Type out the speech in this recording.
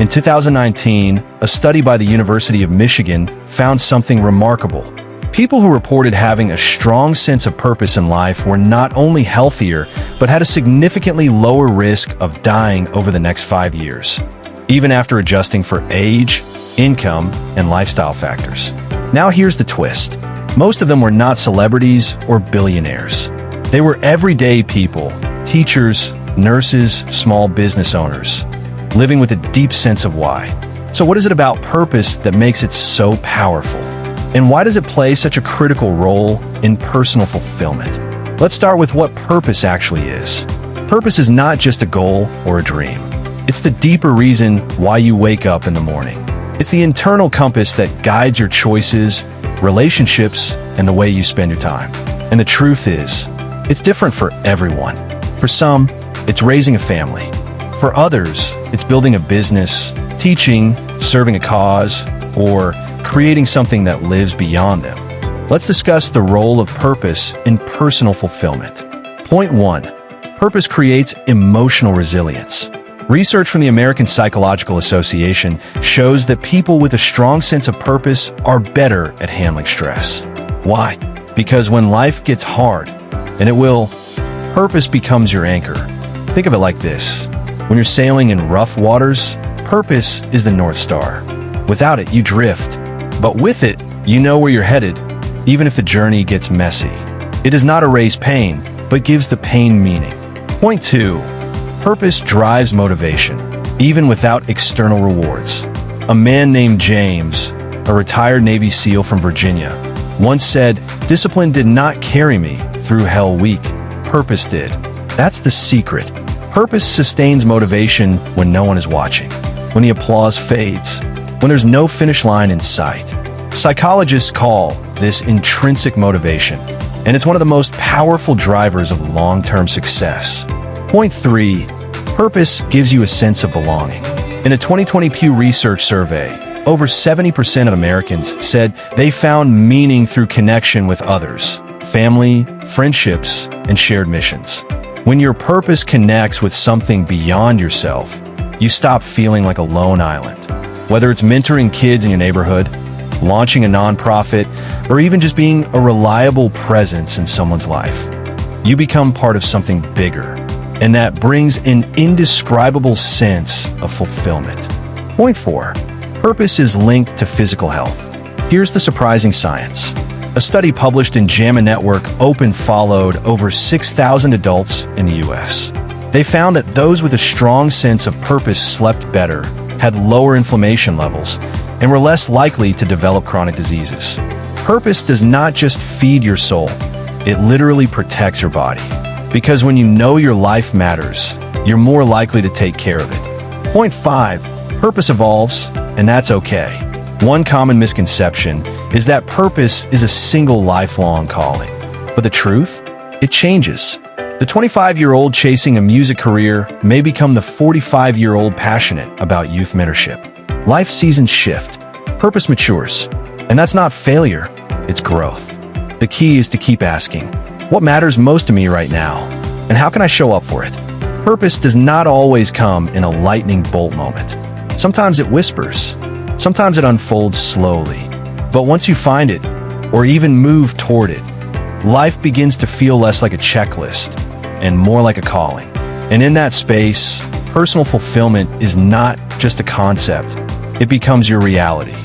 In 2019, a study by the University of Michigan found something remarkable. People who reported having a strong sense of purpose in life were not only healthier, but had a significantly lower risk of dying over the next 5 years, even after adjusting for age, income, and lifestyle factors. Now here's the twist. Most of them were not celebrities or billionaires. They were everyday people, teachers, nurses, small business owners, living with a deep sense of why. So what is it about purpose that makes it so powerful? And why does it play such a critical role in personal fulfillment? Let's start with what purpose actually is. Purpose is not just a goal or a dream. It's the deeper reason why you wake up in the morning. It's the internal compass that guides your choices, relationships, and the way you spend your time. And the truth is, it's different for everyone. For some, it's raising a family. For others, it's building a business, teaching, serving a cause, or creating something that lives beyond them. Let's discuss the role of purpose in personal fulfillment. Point 1. Purpose creates emotional resilience. Research from the American Psychological Association shows that people with a strong sense of purpose are better at handling stress. Why? Because when life gets hard, and it will, purpose becomes your anchor. Think of it like this. When you're sailing in rough waters, purpose is the North Star. Without it, you drift. But with it, you know where you're headed, even if the journey gets messy. It does not erase pain, but gives the pain meaning. Point 2. Purpose drives motivation, even without external rewards. A man named James, a retired Navy SEAL from Virginia, once said, "Discipline did not carry me through Hell Week. Purpose did." That's the secret. Purpose sustains motivation when no one is watching, when the applause fades, when there's no finish line in sight. Psychologists call this intrinsic motivation, and it's one of the most powerful drivers of long-term success. Point 3. Purpose gives you a sense of belonging. In a 2020 Pew Research survey, over 70% of Americans said they found meaning through connection with others, family, friendships, and shared missions. When your purpose connects with something beyond yourself, you stop feeling like a lone island. Whether it's mentoring kids in your neighborhood, launching a nonprofit, or even just being a reliable presence in someone's life, you become part of something bigger, and that brings an indescribable sense of fulfillment. Point 4. Purpose is linked to physical health. Here's the surprising science. A study published in JAMA Network Open followed over 6,000 adults in the U.S. They found that those with a strong sense of purpose slept better, had lower inflammation levels, and were less likely to develop chronic diseases. Purpose does not just feed your soul, it literally protects your body. Because when you know your life matters, you're more likely to take care of it. Point 5. Purpose evolves, and that's okay. One common misconception is that purpose is a single lifelong calling. But the truth? It changes. The 25-year-old chasing a music career may become the 45-year-old passionate about youth mentorship. Life seasons shift. Purpose matures. And that's not failure, it's growth. The key is to keep asking, what matters most to me right now? And how can I show up for it? Purpose does not always come in a lightning bolt moment. Sometimes it whispers. Sometimes it unfolds slowly. But once you find it, or even move toward it, life begins to feel less like a checklist and more like a calling. And in that space, personal fulfillment is not just a concept. It becomes your reality.